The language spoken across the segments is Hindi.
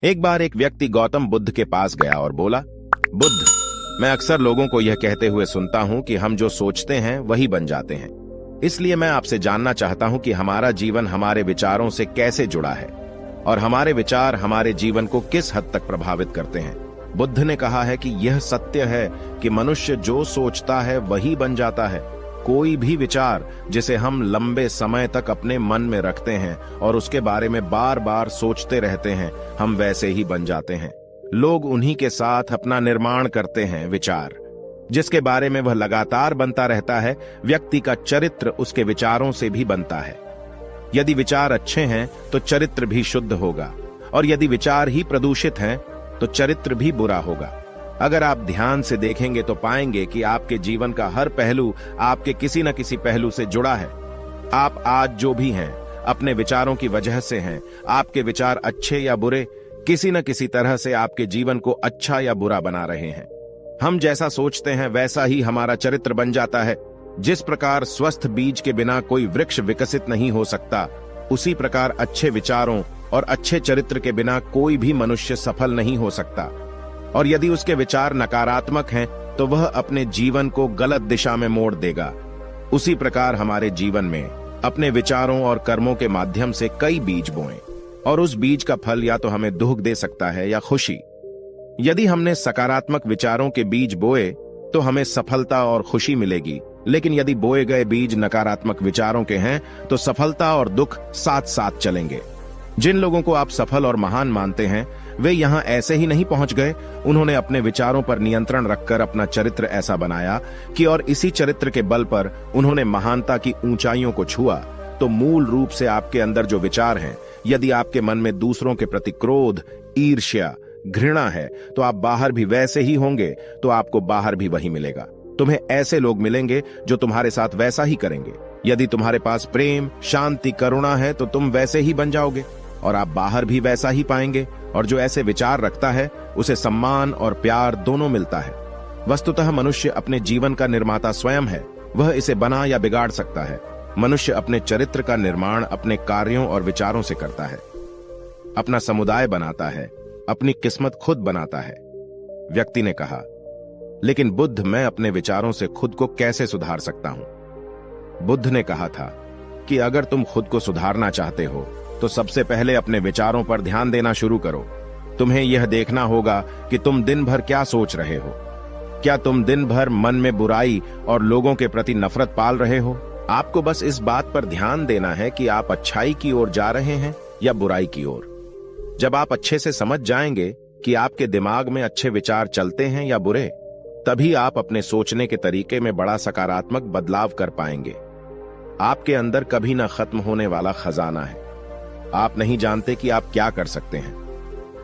एक बार एक व्यक्ति गौतम बुद्ध के पास गया और बोला, बुद्ध, मैं अक्सर लोगों को यह कहते हुए सुनता हूं कि हम जो सोचते हैं वही बन जाते हैं। इसलिए मैं आपसे जानना चाहता हूं कि हमारा जीवन हमारे विचारों से कैसे जुड़ा है और हमारे विचार हमारे जीवन को किस हद तक प्रभावित करते हैं। बुद्ध ने कहा है कि यह सत्य है कि मनुष्य जो सोचता है वही बन जाता है। कोई भी विचार जिसे हम लंबे समय तक अपने मन में रखते हैं और उसके बारे में बार बार सोचते रहते हैं, हम वैसे ही बन जाते हैं। लोग उन्हीं के साथ अपना निर्माण करते हैं। विचार जिसके बारे में वह लगातार बनता रहता है, व्यक्ति का चरित्र उसके विचारों से भी बनता है। यदि विचार अच्छे हैं तो चरित्र भी शुद्ध होगा, और यदि विचार ही प्रदूषित हैं तो चरित्र भी बुरा होगा। अगर आप ध्यान से देखेंगे तो पाएंगे कि आपके जीवन का हर पहलू आपके किसी न किसी पहलू से जुड़ा है। आप आज जो भी हैं, अपने विचारों की वजह से हैं। आपके विचार अच्छे या बुरे, किसी न किसी तरह से आपके जीवन को अच्छा या बुरा बना रहे हैं। हम जैसा सोचते हैं वैसा ही हमारा चरित्र बन जाता है। जिस प्रकार स्वस्थ बीज के बिना कोई वृक्ष विकसित नहीं हो सकता, उसी प्रकार अच्छे विचारों और अच्छे चरित्र के बिना कोई भी मनुष्य सफल नहीं हो सकता। और यदि उसके विचार नकारात्मक हैं तो वह अपने जीवन को गलत दिशा में मोड़ देगा। उसी प्रकार हमारे जीवन में अपने विचारों और कर्मों के माध्यम से कई बीज बोएं, और उस बीज का फल या तो हमें दुख दे सकता है या खुशी। यदि हमने सकारात्मक विचारों के बीज बोए तो हमें सफलता और खुशी मिलेगी, लेकिन यदि बोए गए बीज नकारात्मक विचारों के हैं तो सफलता और दुख साथ साथ चलेंगे। जिन लोगों को आप सफल और महान मानते हैं, वे यहां ऐसे ही नहीं पहुंच गए। उन्होंने अपने विचारों पर नियंत्रण रखकर अपना चरित्र ऐसा बनाया कि और इसी चरित्र के बल पर उन्होंने महानता की ऊंचाइयों को छुआ। तो मूल रूप से आपके अंदर जो विचार हैं, यदि आपके मन में दूसरों के प्रति क्रोध, ईर्ष्या, घृणा है, तो आप बाहर भी वैसे ही होंगे, तो आपको बाहर भी वही मिलेगा। तुम्हें ऐसे लोग मिलेंगे जो तुम्हारे साथ वैसा ही करेंगे। यदि तुम्हारे पास प्रेम, शांति, करुणा है तो तुम वैसे ही बन जाओगे और आप बाहर भी वैसा ही पाएंगे। और जो ऐसे विचार रखता है उसे सम्मान और प्यार दोनों मिलता है। वस्तुतः मनुष्य अपने जीवन का निर्माता स्वयं है। वह इसे बना या बिगाड़ सकता है। मनुष्य अपने चरित्र का निर्माण अपने कार्यों और विचारों से करता है, अपना समुदाय बनाता है, अपनी किस्मत खुद बनाता है। व्यक्ति ने कहा, लेकिन बुद्ध, मैं अपने विचारों से खुद को कैसे सुधार सकता हूं? बुद्ध ने कहा था कि अगर तुम खुद को सुधारना चाहते हो तो सबसे पहले अपने विचारों पर ध्यान देना शुरू करो। तुम्हें यह देखना होगा कि तुम दिन भर क्या सोच रहे हो। क्या तुम दिन भर मन में बुराई और लोगों के प्रति नफरत पाल रहे हो? आपको बस इस बात पर ध्यान देना है कि आप अच्छाई की ओर जा रहे हैं या बुराई की ओर। जब आप अच्छे से समझ जाएंगे कि आपके दिमाग में अच्छे विचार चलते हैं या बुरे, तभी आप अपने सोचने के तरीके में बड़ा सकारात्मक बदलाव कर पाएंगे। आपके अंदर कभी न खत्म होने वाला खजाना है। आप नहीं जानते कि आप क्या कर सकते हैं,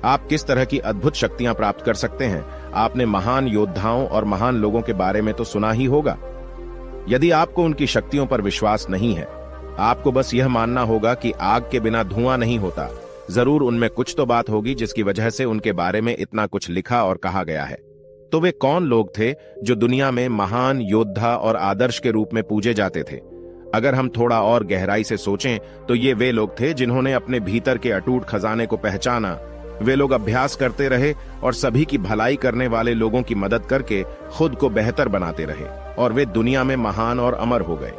आप किस तरह की अद्भुत शक्तियां प्राप्त कर सकते हैं। आपने महान योद्धाओं और महान लोगों के बारे में तो सुना ही होगा। यदि आपको उनकी शक्तियों पर विश्वास नहीं है, आपको बस यह मानना होगा कि आग के बिना धुआं नहीं होता। जरूर उनमें कुछ तो बात होगी जिसकी वजह से उनके बारे में इतना कुछ लिखा और कहा गया है। तो वे कौन लोग थे जो दुनिया में महान योद्धा और आदर्श के रूप में पूजे जाते थे? अगर हम थोड़ा और गहराई से सोचें तो ये वे लोग थे जिन्होंने अपने भीतर के अटूट खजाने को पहचाना। वे लोग अभ्यास करते रहे और सभी की भलाई करने वाले लोगों की मदद करके खुद को बेहतर बनाते रहे, और वे दुनिया में महान और अमर हो गए।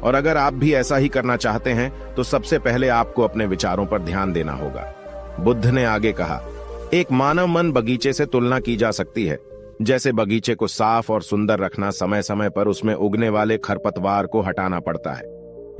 और अगर आप भी ऐसा ही करना चाहते हैं तो सबसे पहले आपको अपने विचारों पर ध्यान देना होगा। बुद्ध ने आगे कहा, एक मानव मन बगीचे से तुलना की जा सकती है। जैसे बगीचे को साफ और सुंदर रखना, समय समय पर उसमें उगने वाले खरपतवार को हटाना पड़ता है,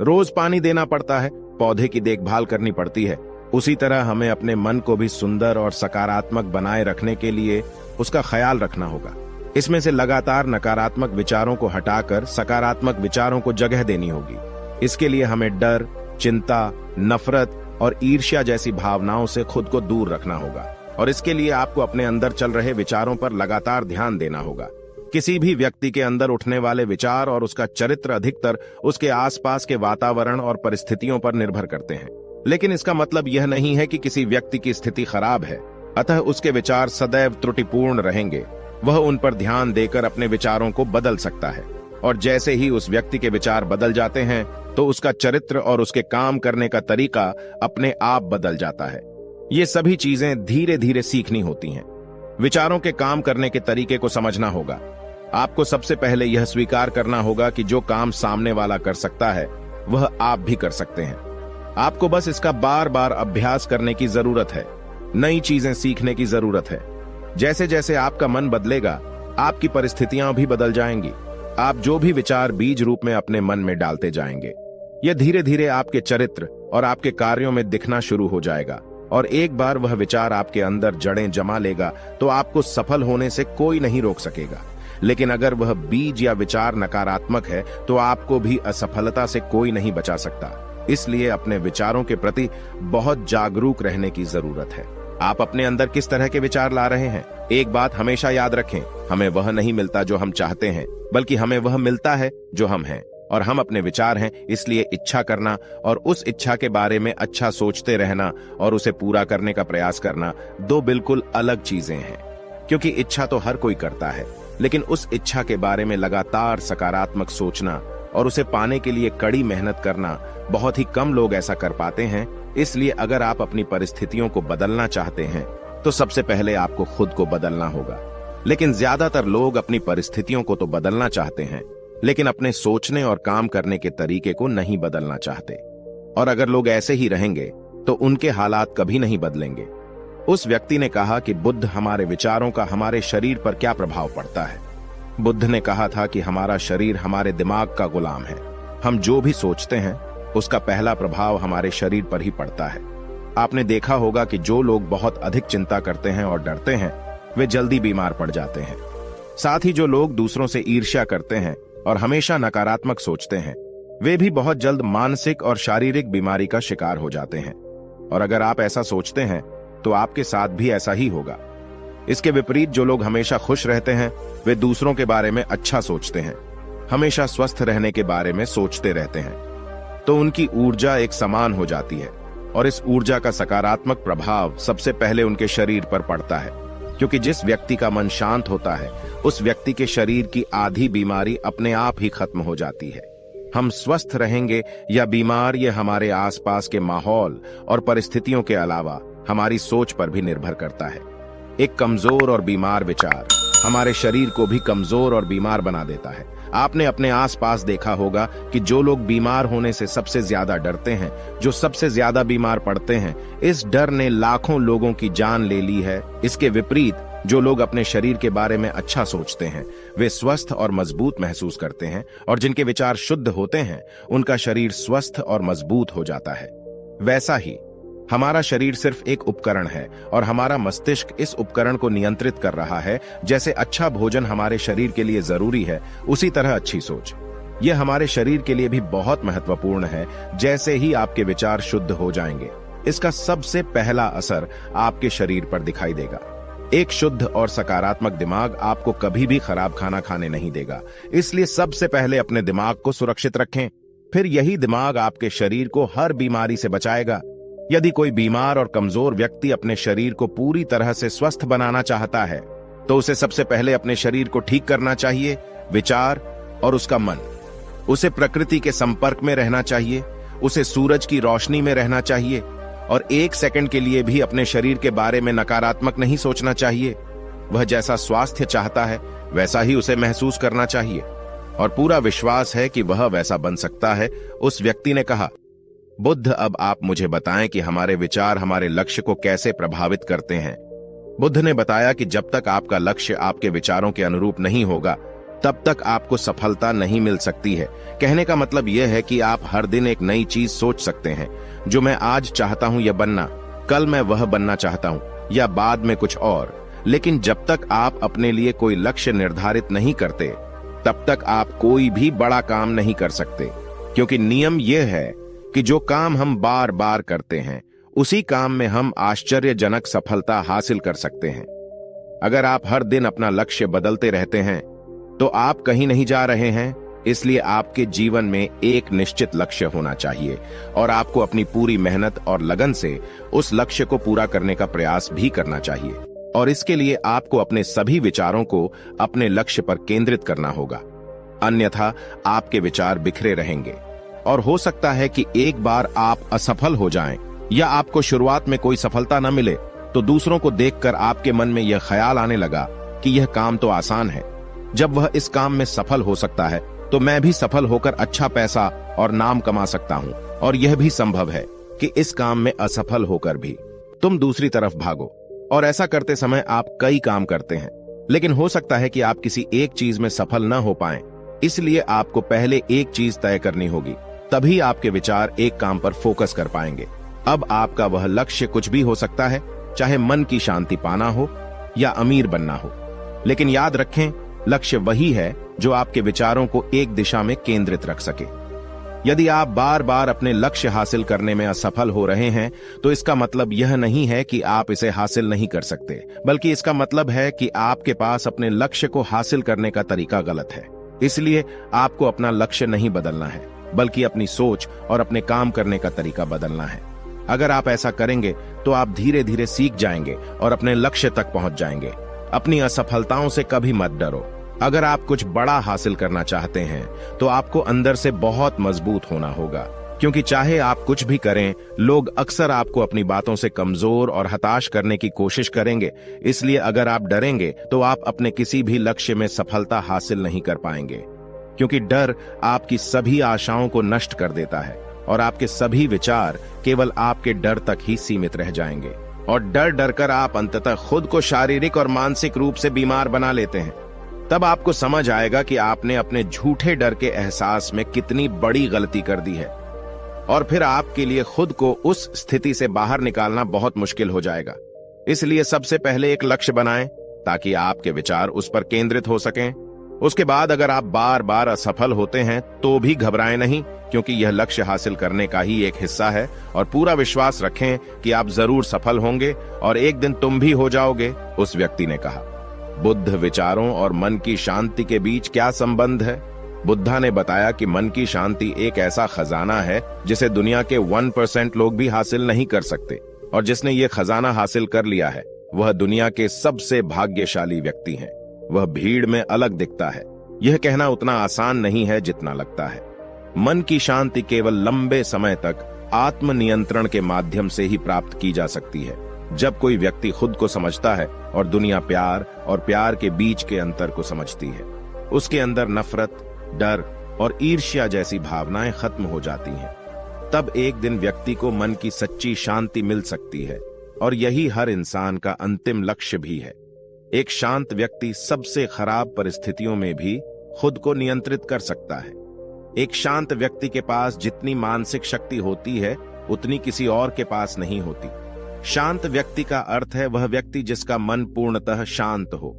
रोज पानी देना पड़ता है, पौधे की देखभाल करनी पड़ती है, उसी तरह हमें अपने मन को भी सुंदर और सकारात्मक बनाए रखने के लिए उसका ख्याल रखना होगा। इसमें से लगातार नकारात्मक विचारों को हटाकर सकारात्मक विचारों को जगह देनी होगी। इसके लिए हमें डर, चिंता, नफरत और ईर्ष्या जैसी भावनाओं से खुद को दूर रखना होगा, और इसके लिए आपको अपने अंदर चल रहे विचारों पर लगातार ध्यान देना होगा। किसी भी व्यक्ति के अंदर उठने वाले विचार और उसका चरित्र अधिकतर उसके आसपास के वातावरण और परिस्थितियों पर निर्भर करते हैं। लेकिन इसका मतलब यह नहीं है कि किसी व्यक्ति की स्थिति खराब है, अतः उसके विचार सदैव त्रुटिपूर्ण रहेंगे। वह उन पर ध्यान देकर अपने विचारों को बदल सकता है, और जैसे ही उस व्यक्ति के विचार बदल जाते हैं तो उसका चरित्र और उसके काम करने का तरीका अपने आप बदल जाता है। ये सभी चीजें धीरे धीरे सीखनी होती हैं। विचारों के काम करने के तरीके को समझना होगा। आपको सबसे पहले यह स्वीकार करना होगा कि जो काम सामने वाला कर सकता है वह आप भी कर सकते हैं। आपको बस इसका बार बार अभ्यास करने की जरूरत है, नई चीजें सीखने की जरूरत है। जैसे जैसे आपका मन बदलेगा, आपकी परिस्थितियां भी बदल जाएंगी। आप जो भी विचार बीज रूप में अपने मन में डालते जाएंगे, यह धीरे धीरे आपके चरित्र और आपके कार्यों में दिखना शुरू हो जाएगा। और एक बार वह विचार आपके अंदर जड़ें जमा लेगा तो आपको सफल होने से कोई नहीं रोक सकेगा। लेकिन अगर वह बीज या विचार नकारात्मक है तो आपको भी असफलता से कोई नहीं बचा सकता। इसलिए अपने विचारों के प्रति बहुत जागरूक रहने की जरूरत है। आप अपने अंदर किस तरह के विचार ला रहे हैं? एक बात हमेशा याद रखें, हमें वह नहीं मिलता जो हम चाहते हैं, बल्कि हमें वह मिलता है जो हम हैं। और हम अपने विचार हैं, इसलिए इच्छा करना और उस इच्छा के बारे में अच्छा सोचते रहना और उसे पूरा करने का प्रयास करना दो बिल्कुल अलग चीजें हैं। क्योंकि इच्छा तो हर कोई करता है, लेकिन उस इच्छा के बारे में लगातार सकारात्मक सोचना और उसे पाने के लिए कड़ी मेहनत करना बहुत ही कम लोग ऐसा कर पाते हैं। इसलिए अगर आप अपनी परिस्थितियों को बदलना चाहते हैं तो सबसे पहले आपको खुद को बदलना होगा। लेकिन ज्यादातर लोग अपनी परिस्थितियों को तो बदलना चाहते हैं, लेकिन अपने सोचने और काम करने के तरीके को नहीं बदलना चाहते। और अगर लोग ऐसे ही रहेंगे तो उनके हालात कभी नहीं बदलेंगे। उस व्यक्ति ने कहा कि बुद्ध, हमारे विचारों का हमारे शरीर पर क्या प्रभाव पड़ता है? बुद्ध ने कहा था कि हमारा शरीर हमारे दिमाग का गुलाम है। हम जो भी सोचते हैं उसका पहला प्रभाव हमारे शरीर पर ही पड़ता है। आपने देखा होगा कि जो लोग बहुत अधिक चिंता करते हैं और डरते हैं वे जल्दी बीमार पड़ जाते हैं। साथ ही जो लोग दूसरों से ईर्ष्या करते हैं और हमेशा नकारात्मक सोचते हैं वे भी बहुत जल्द मानसिक और शारीरिक बीमारी का शिकार हो जाते हैं। और अगर आप ऐसा सोचते हैं तो आपके साथ भी ऐसा ही होगा। इसके विपरीत जो लोग हमेशा खुश रहते हैं वे दूसरों के बारे में अच्छा सोचते हैं, हमेशा स्वस्थ रहने के बारे में सोचते रहते हैं, तो उनकी ऊर्जा एक समान हो जाती है। और इस ऊर्जा का सकारात्मक प्रभाव सबसे पहले उनके शरीर पर पड़ता है। क्योंकि जिस व्यक्ति का मन शांत होता है उस व्यक्ति के शरीर की आधी बीमारी अपने आप ही खत्म हो जाती है। हम स्वस्थ रहेंगे या बीमार, ये हमारे आसपास के माहौल और परिस्थितियों के अलावा हमारी सोच पर भी निर्भर करता है। एक कमजोर और बीमार विचार हमारे शरीर को भी कमजोर और बीमार बना देता है। आपने अपने आसपास देखा होगा कि जो लोग बीमार होने से सबसे ज्यादा डरते हैं, जो सबसे ज्यादा बीमार पड़ते हैं, इस डर ने लाखों लोगों की जान ले ली है। इसके विपरीत जो लोग अपने शरीर के बारे में अच्छा सोचते हैं वे स्वस्थ और मजबूत महसूस करते हैं, और जिनके विचार शुद्ध होते हैं उनका शरीर स्वस्थ और मजबूत हो जाता है। वैसा ही हमारा शरीर सिर्फ एक उपकरण है और हमारा मस्तिष्क इस उपकरण को नियंत्रित कर रहा है। जैसे अच्छा भोजन हमारे शरीर के लिए जरूरी है, उसी तरह अच्छी सोच यह हमारे शरीर के लिए भी बहुत महत्वपूर्ण है। जैसे ही आपके विचार शुद्ध हो जाएंगे, इसका सबसे पहला असर आपके शरीर पर दिखाई देगा। एक शुद्ध और सकारात्मक दिमाग आपको कभी भी खराब खाना खाने नहीं देगा। इसलिए सबसे पहले अपने दिमाग को सुरक्षित रखें, फिर यही दिमाग आपके शरीर को हर बीमारी से बचाएगा। यदि कोई बीमार और कमजोर व्यक्ति अपने शरीर को पूरी तरह से स्वस्थ बनाना चाहता है तो उसे सबसे पहले अपने शरीर को ठीक करना चाहिए, विचार और उसका मन। उसे प्रकृति के संपर्क में रहना चाहिए, उसे सूरज की रोशनी में रहना चाहिए और एक सेकंड के लिए भी अपने शरीर के बारे में नकारात्मक नहीं सोचना चाहिए। वह जैसा स्वास्थ्य चाहता है वैसा ही उसे महसूस करना चाहिए और पूरा विश्वास है कि वह वैसा बन सकता है। उस व्यक्ति ने कहा, बुद्ध, अब आप मुझे बताएं कि हमारे विचार हमारे लक्ष्य को कैसे प्रभावित करते हैं। बुद्ध ने बताया कि जब तक आपका लक्ष्य आपके विचारों के अनुरूप नहीं होगा तब तक आपको सफलता नहीं मिल सकती है। कहने का मतलब यह है कि आप हर दिन एक नई चीज सोच सकते हैं, जो मैं आज चाहता हूं यह बनना, कल मैं वह बनना चाहता हूं या बाद में कुछ और। लेकिन जब तक आप अपने लिए कोई लक्ष्य निर्धारित नहीं करते तब तक आप कोई भी बड़ा काम नहीं कर सकते। क्योंकि नियम यह है कि जो काम हम बार बार करते हैं उसी काम में हम आश्चर्यजनक सफलता हासिल कर सकते हैं। अगर आप हर दिन अपना लक्ष्य बदलते रहते हैं तो आप कहीं नहीं जा रहे हैं। इसलिए आपके जीवन में एक निश्चित लक्ष्य होना चाहिए और आपको अपनी पूरी मेहनत और लगन से उस लक्ष्य को पूरा करने का प्रयास भी करना चाहिए। और इसके लिए आपको अपने सभी विचारों को अपने लक्ष्य पर केंद्रित करना होगा, अन्यथा आपके विचार बिखरे रहेंगे और हो सकता है कि एक बार आप असफल हो जाएं या आपको शुरुआत में कोई सफलता न मिले तो दूसरों को देखकर आपके मन में यह ख्याल आने लगा कि यह काम तो आसान है, जब वह इस काम में सफल हो सकता है तो मैं भी सफल होकर अच्छा पैसा और नाम कमा सकता हूं, और यह भी संभव है कि इस काम में असफल होकर भी तुम दूसरी तरफ भागो। और ऐसा करते समय आप कई काम करते हैं, लेकिन हो सकता है कि आप किसी एक चीज में सफल न हो पाएं। इसलिए आपको पहले एक चीज तय करनी होगी, तभी आपके विचार एक काम पर फोकस कर पाएंगे। अब आपका वह लक्ष्य कुछ भी हो सकता है, चाहे मन की शांति पाना हो या अमीर बनना हो, लेकिन याद रखें लक्ष्य वही है जो आपके विचारों को एक दिशा में केंद्रित रख सके। यदि आप बार बार अपने लक्ष्य हासिल करने में असफल हो रहे हैं तो इसका मतलब यह नहीं है कि आप इसे हासिल नहीं कर सकते, बल्कि इसका मतलब है कि आपके पास अपने लक्ष्य को हासिल करने का तरीका गलत है। इसलिए आपको अपना लक्ष्य नहीं बदलना है, बल्कि अपनी सोच और अपने काम करने का तरीका बदलना है। अगर आप ऐसा करेंगे तो आप धीरे धीरे सीख जाएंगे और अपने लक्ष्य तक पहुंच जाएंगे। अपनी असफलताओं से कभी मत डरो। अगर आप कुछ बड़ा हासिल करना चाहते हैं तो आपको अंदर से बहुत मजबूत होना होगा, क्योंकि चाहे आप कुछ भी करें, लोग अक्सर आपको अपनी बातों से कमजोर और हताश करने की कोशिश करेंगे। इसलिए अगर आप डरेंगे तो आप अपने किसी भी लक्ष्य में सफलता हासिल नहीं कर पाएंगे, क्योंकि डर आपकी सभी आशाओं को नष्ट कर देता है और आपके सभी विचार केवल आपके डर तक ही सीमित रह जाएंगे। और डर डर कर आप अंततः खुद को शारीरिक और मानसिक रूप से बीमार बना लेते हैं। तब आपको समझ आएगा कि आपने अपने झूठे डर के एहसास में कितनी बड़ी गलती कर दी है, और फिर आपके लिए खुद को उस स्थिति से बाहर निकालना बहुत मुश्किल हो जाएगा। इसलिए सबसे पहले एक लक्ष्य बनाएं ताकि आपके विचार उस पर केंद्रित हो सकें। उसके बाद अगर आप बार बार असफल होते हैं तो भी घबराएं नहीं, क्योंकि यह लक्ष्य हासिल करने का ही एक हिस्सा है, और पूरा विश्वास रखें कि आप जरूर सफल होंगे और एक दिन तुम भी हो जाओगे, उस व्यक्ति ने कहा। बुद्ध विचारों और मन की शांति के बीच क्या संबंध है? बुद्धा ने बताया कि मन की शांति एक ऐसा खजाना है जिसे दुनिया के 1% लोग भी हासिल नहीं कर सकते, और जिसने ये खजाना हासिल कर लिया है वह दुनिया के सबसे भाग्यशाली व्यक्ति हैं। वह भीड़ में अलग दिखता है। यह कहना उतना आसान नहीं है जितना लगता है। मन की शांति केवल लंबे समय तक आत्मनियंत्रण के माध्यम से ही प्राप्त की जा सकती है। जब कोई व्यक्ति खुद को समझता है और दुनिया प्यार और प्यार के बीच के अंतर को समझती है, उसके अंदर नफरत, डर और ईर्ष्या जैसी भावनाएं खत्म हो जाती हैं। तब एक दिन व्यक्ति को मन की सच्ची शांति मिल सकती है, और यही हर इंसान का अंतिम लक्ष्य भी है। एक शांत व्यक्ति सबसे खराब परिस्थितियों में भी खुद को नियंत्रित कर सकता है। एक शांत व्यक्ति के पास जितनी मानसिक शक्ति होती है उतनी किसी और के पास नहीं होती। शांत व्यक्ति का अर्थ है वह व्यक्ति जिसका मन पूर्णतः शांत हो,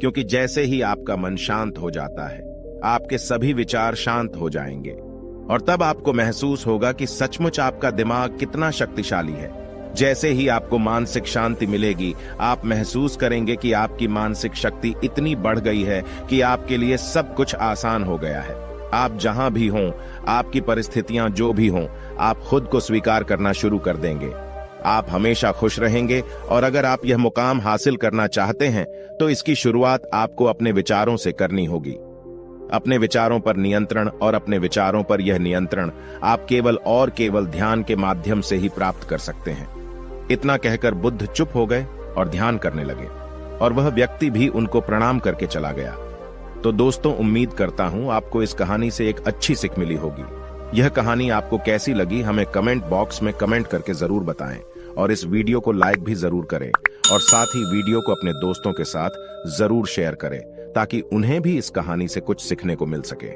क्योंकि जैसे ही आपका मन शांत हो जाता है आपके सभी विचार शांत हो जाएंगे, और तब आपको महसूस होगा कि सचमुच आपका दिमाग कितना शक्तिशाली है। जैसे ही आपको मानसिक शांति मिलेगी आप महसूस करेंगे कि आपकी मानसिक शक्ति इतनी बढ़ गई है कि आपके लिए सब कुछ आसान हो गया है। आप जहां भी हों, आपकी परिस्थितियां जो भी हों, आप खुद को स्वीकार करना शुरू कर देंगे। आप हमेशा खुश रहेंगे, और अगर आप यह मुकाम हासिल करना चाहते हैं तो इसकी शुरुआत आपको अपने विचारों से करनी होगी। अपने विचारों पर नियंत्रण, और अपने विचारों पर यह नियंत्रण आप केवल ध्यान के माध्यम से ही प्राप्त कर सकते हैं। इतना कहकर बुद्ध चुप हो गए और ध्यान करने लगे, और वह व्यक्ति भी उनको प्रणाम करके चला गया। तो दोस्तों, उम्मीद करता हूं आपको इस कहानी से एक अच्छी सीख मिली होगी। यह कहानी आपको कैसी लगी हमें कमेंट बॉक्स में कमेंट करके जरूर बताएं, और इस वीडियो को लाइक भी जरूर करें, और साथ ही वीडियो को अपने दोस्तों के साथ जरूर शेयर करें ताकि उन्हें भी इस कहानी से कुछ सीखने को मिल सके।